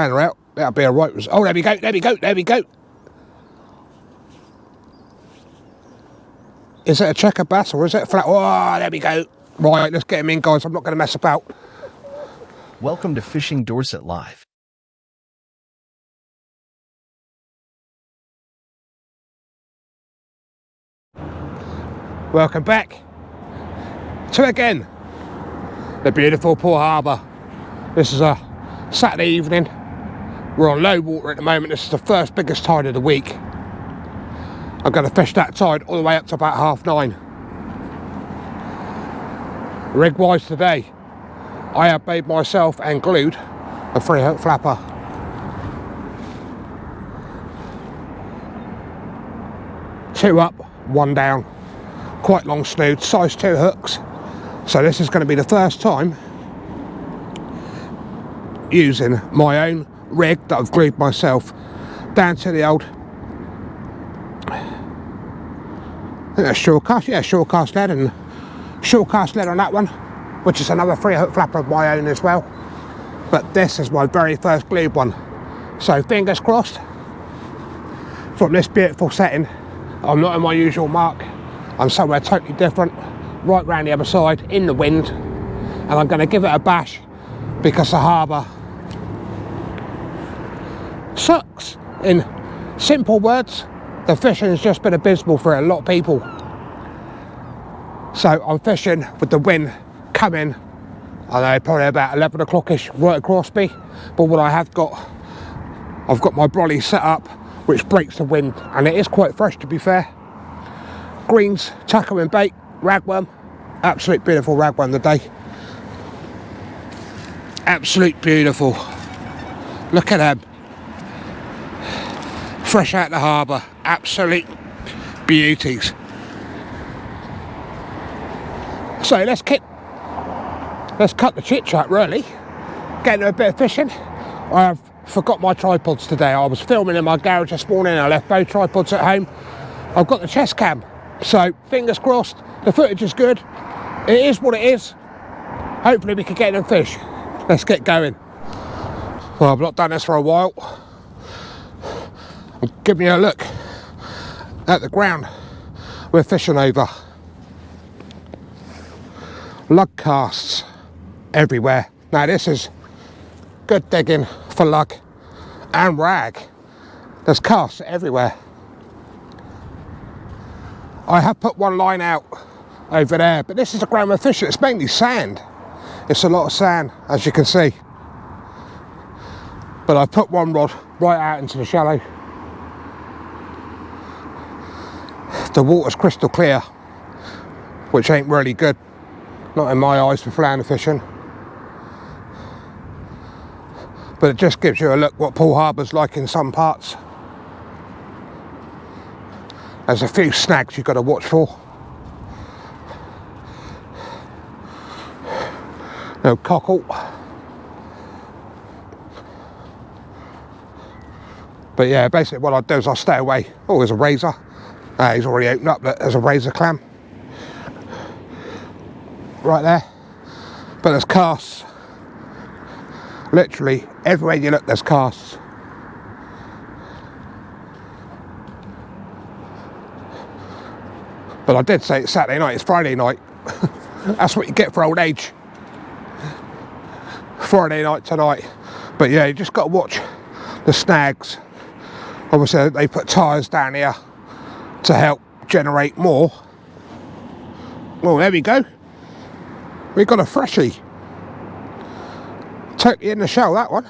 And out. That'll be a right result. Oh, there we go, there we go, there we go. Is it a checker bass or is it a flat? Oh, there we go. Right, let's get him in, guys. I'm not going to mess about. Welcome to Fishing Dorset Live. Welcome back to again the beautiful Poole Harbour. This is a Saturday evening. We're on low water at the moment. This is the first biggest tide of the week. I'm going to fish that tide all the way up to about 9:30. Rig wise today, I have made myself and glued a 3-hook flapper. Two up, one down. Quite long snood, size 2 hooks. So this is going to be the first time using my own rig that I've glued myself down to the old, I think that's shore cast, yeah, shore cast lead, and shore cast lead on that one, which is another 3-hook flapper of my own as well. But this is my very first glued one. So fingers crossed, from this beautiful setting, I'm not in my usual mark. I'm somewhere totally different, right round the other side, in the wind, and I'm going to give it a bash because the harbour sucks. In simple words, the fishing has just been abysmal for a lot of people. So I'm fishing with the wind coming, I know, probably about 11 o'clock-ish right across me, but what I have got, I've got my brolly set up which breaks the wind, and it is quite fresh to be fair. Greens, tackle and bait, ragworm, absolute beautiful ragworm today. Absolute beautiful. Look at them. Fresh out the harbour, absolute beauties. So let's cut the chit chat really. Get into a bit of fishing. I have forgot my tripods today. I was filming in my garage this morning and I left both tripods at home. I've got the chest cam. So, fingers crossed, the footage is good. It is what it is. Hopefully we can get in and fish. Let's get going. Well, I've not done this for a while. I'm giving you a look at the ground we're fishing over. Lug casts everywhere. Now this is good digging for lug and rag. There's casts everywhere. I have put one line out over there, but this is the ground we're fishing. It's mainly sand. It's a lot of sand, as you can see. But I put one rod right out into the shallow. The water's crystal clear, which ain't really good. Not in my eyes for flounder fishing. But it just gives you a look what Poole Harbour's like in some parts. There's a few snags you've got to watch for. No cockle. But yeah, basically what I do is I stay away. Oh, there's a razor. He's already opened up, but there's a razor clam. Right there. But there's casts. Literally, everywhere you look, there's casts. But I did say it's Saturday night, it's Friday night. That's what you get for old age. Friday night tonight. But yeah, you just got to watch the snags. Obviously, they put tyres down here to help generate more. Well, there we go. We got a freshie. Totally in the shell, that one.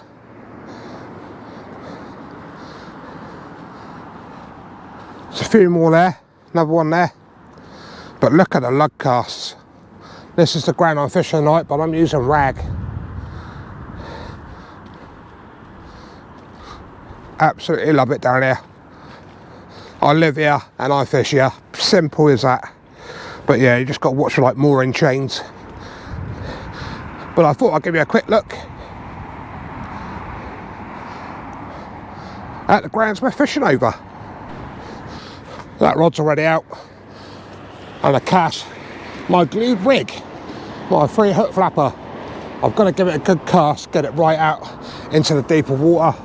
There's a few more there. Another one there. But look at the lug casts. This is the ground I'm fishing tonight, but I'm using rag. Absolutely love it down here. I live here and I fish here. Simple as that. But yeah, you just got to watch for like mooring chains. But I thought I'd give you a quick look at the grounds we're fishing over. That rod's already out. And the cast, my glued rig, my 3-hook flapper. I've got to give it a good cast, get it right out into the deeper water.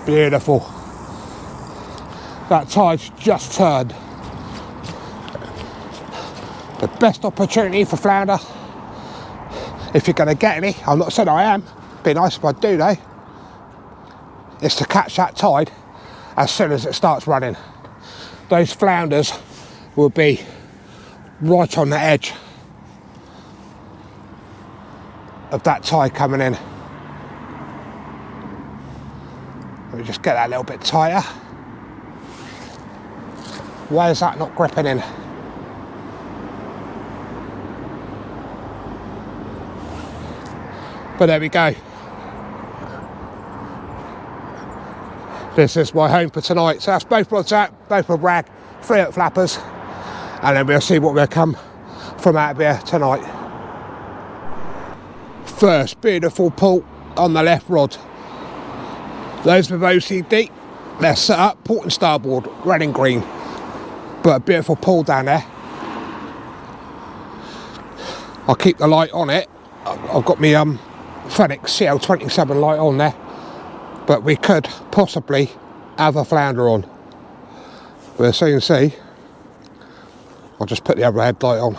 Beautiful. That tide's just turned. The best opportunity for flounder, if you're going to get any, I'm not saying I am, be nice if I do though, is to catch that tide as soon as it starts running. Those flounders will be right on the edge of that tide coming in. Let me just get that a little bit tighter. Why is that not gripping in? But there we go. This is my home for tonight. So that's both rods out, both with rag, 3 hook flappers, and then we'll see what will come from out of here tonight. First beautiful pull on the left rod. Those with OCD, they're set up port and starboard, red and green, but a beautiful pull down there. I'll keep the light on it. I've got my Fenix CL27 light on there, but we could possibly have a flounder on. We'll soon see. I'll just put the other headlight on,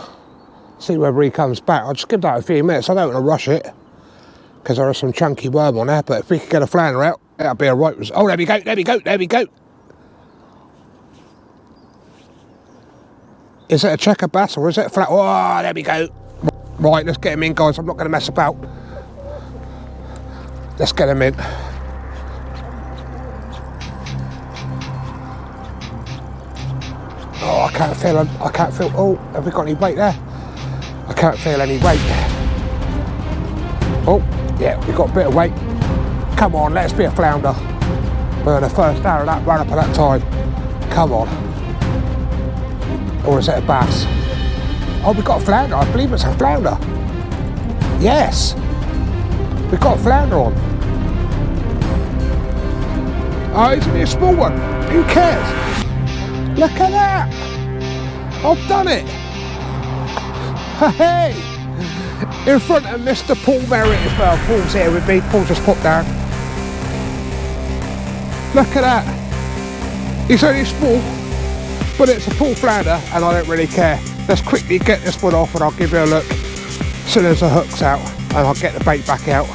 see whether he comes back. I'll just give that a few minutes. I don't want to rush it because there is some chunky worm on there, but if we could get a flounder out, that'll be a right result. Oh, there we go, there we go, there we go. Is it a checker bass or is it a flat? Oh, there we go. Right, let's get him in, guys. I'm not going to mess about. Let's get him in. Oh, I can't feel him. I can't feel. Oh, have we got any weight there? I can't feel any weight. Oh, yeah, we've got a bit of weight. Come on, let's be a flounder. We're the first hour of that run up at that tide. Come on. Or is it a bass? Oh, we've got a flounder. I believe it's a flounder. Yes. We've got a flounder on. Oh, it's only a small one. Who cares? Look at that. I've done it. Hey. In front of Mr. Poole Merritt as well. Paul's here with me. Paul just popped down. Look at that. He's only small, but it's a Poole flounder and I don't really care. Let's quickly get this one off and I'll give you a look as soon as the hook's out and I'll get the bait back out.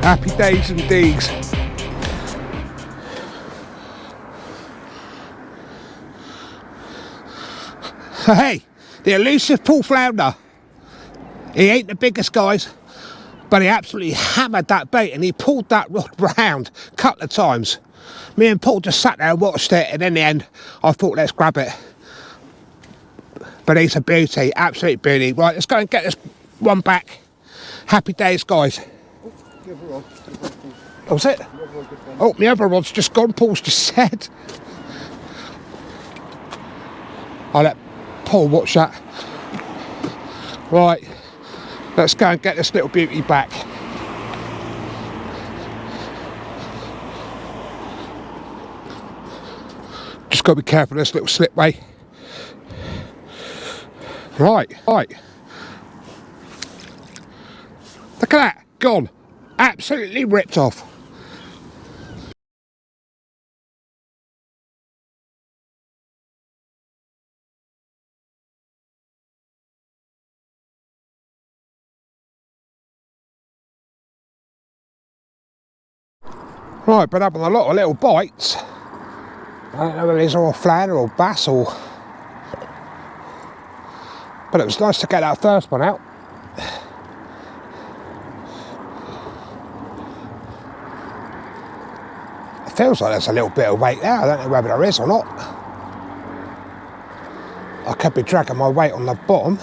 Happy days and deeds. Hey, the elusive Poole flounder. He ain't the biggest, guys, but he absolutely hammered that bait and he pulled that rod round a couple of times. Me and Paul just sat there and watched it, and in the end I thought, let's grab it. But he's a beauty, absolute beauty. Right, let's go and get this one back. Happy days, guys. Oh, was it? Oh, my other rod's just gone, Paul's just said. I'll let Paul watch that. Right, let's go and get this little beauty back. Just got to be careful of this little slipway. Right. Look at that, gone. Absolutely ripped off. Right, been having a lot of little bites. I don't know whether these are all flounder or bass or... But it was nice to get that first one out. It feels like there's a little bit of weight there. I don't know whether there is or not. I could be dragging my weight on the bottom.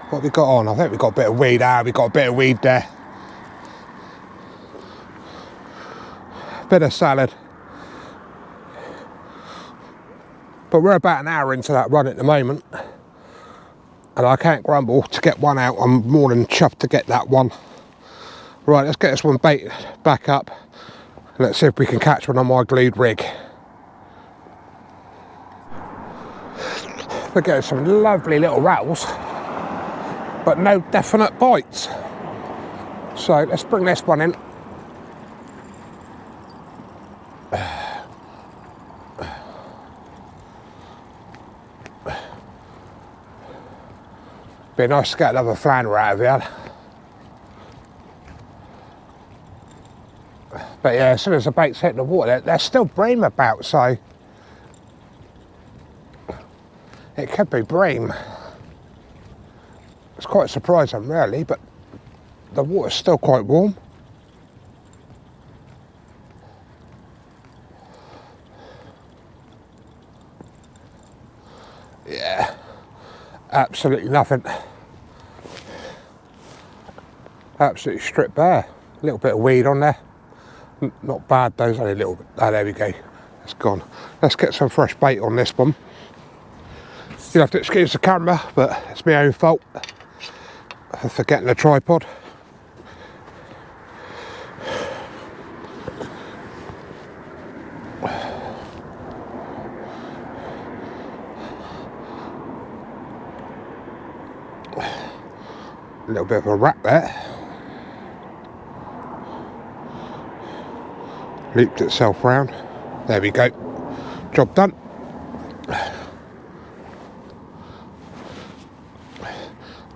What have we got on? I think we've got a bit of weed there. We've got a bit of weed there. Bit of salad. But we're about an hour into that run at the moment. And I can't grumble to get one out. I'm more than chuffed to get that one. Right, let's get this one baited back up. Let's see if we can catch one on my glued rig. We're getting some lovely little rattles. but no definite bites. So let's bring this one in. Be nice to get another flounder out of here. But yeah, as soon as the bait's hit the water, there's still bream about, so it could be bream. It's quite surprising really, but the water's still quite warm. Yeah, absolutely nothing. Absolutely stripped bare. A little bit of weed on there. Not bad though, only a little bit. Oh, there we go. It's gone. Let's get some fresh bait on this one. You'll have to excuse the camera, but it's my own fault for forgetting the tripod. A little bit of a wrap there. Looped itself round. There we go. Job done.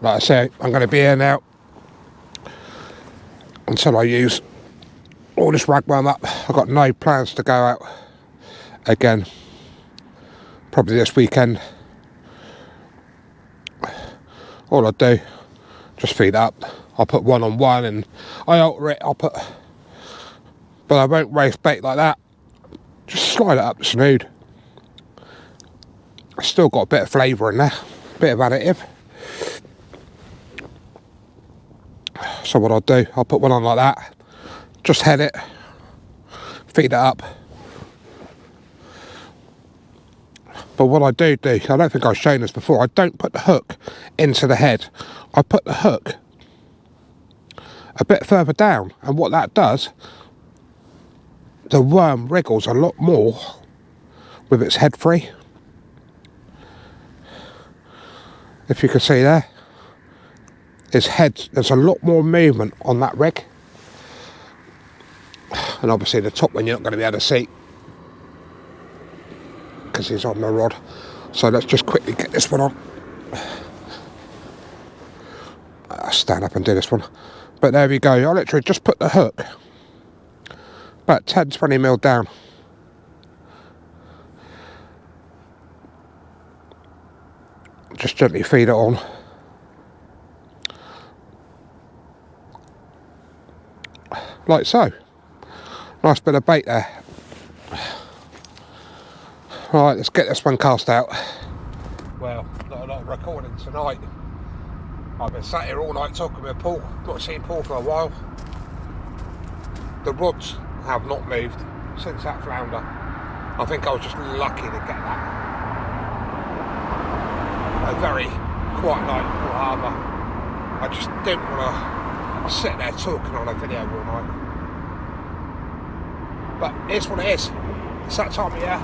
Like I say, I'm going to be here now until I use all this ragworm up. I've got no plans to go out again. Probably this weekend. All I do, just feed up. I'll put one on one and I alter it. But I won't race bait like that. Just slide it up the snood. It's still got a bit of flavour in there, a bit of additive. So what I'll do, I'll put one on like that, just head it, feed it up. But what I do, I don't think I've shown this before, I don't put the hook into the head. I put the hook a bit further down, and what that does, the worm wriggles a lot more with its head free. If you can see there, his head, there's a lot more movement on that rig. And obviously the top one you're not going to be able to see because he's on the rod. So let's just quickly get this one on. I'll stand up and do this one. But there we go, I literally just put the hook about 10-20 mil down. Just gently feed it on. Like so. Nice bit of bait there. Right, let's get this one cast out. Well, not a lot of recording tonight. I've been sat here all night talking with Poole. Not seen Poole for a while. The rods have not moved since that flounder. I think I was just lucky to get that. A very quiet night in Poole Harbour. I just didn't want to sit there talking on a video all night. But here's what it is. It's that time of year.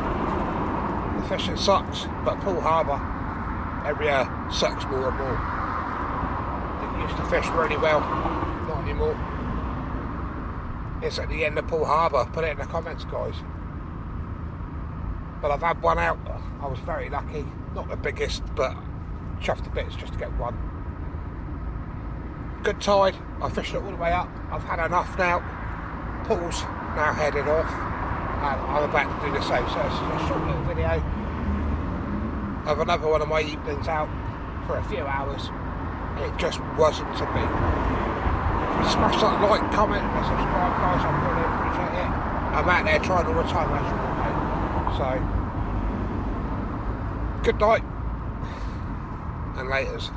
The fishing sucks, but Poole Harbour every year sucks more and more. It used to fish really well, not anymore. It's at the end of Poole Harbour. Put it in the comments, guys. But I've had one out. I was very lucky. Not the biggest, but chuffed to bits just to get one. Good tide. I fished it all the way up. I've had enough now. Poole's now headed off, and I'm about to do the same. So it's a short little video of another one of my evenings out for a few hours. It just wasn't to be. Smash that like, comment and subscribe, guys, I really appreciate it. I'm out there trying all the time as you all know. So good night and laters.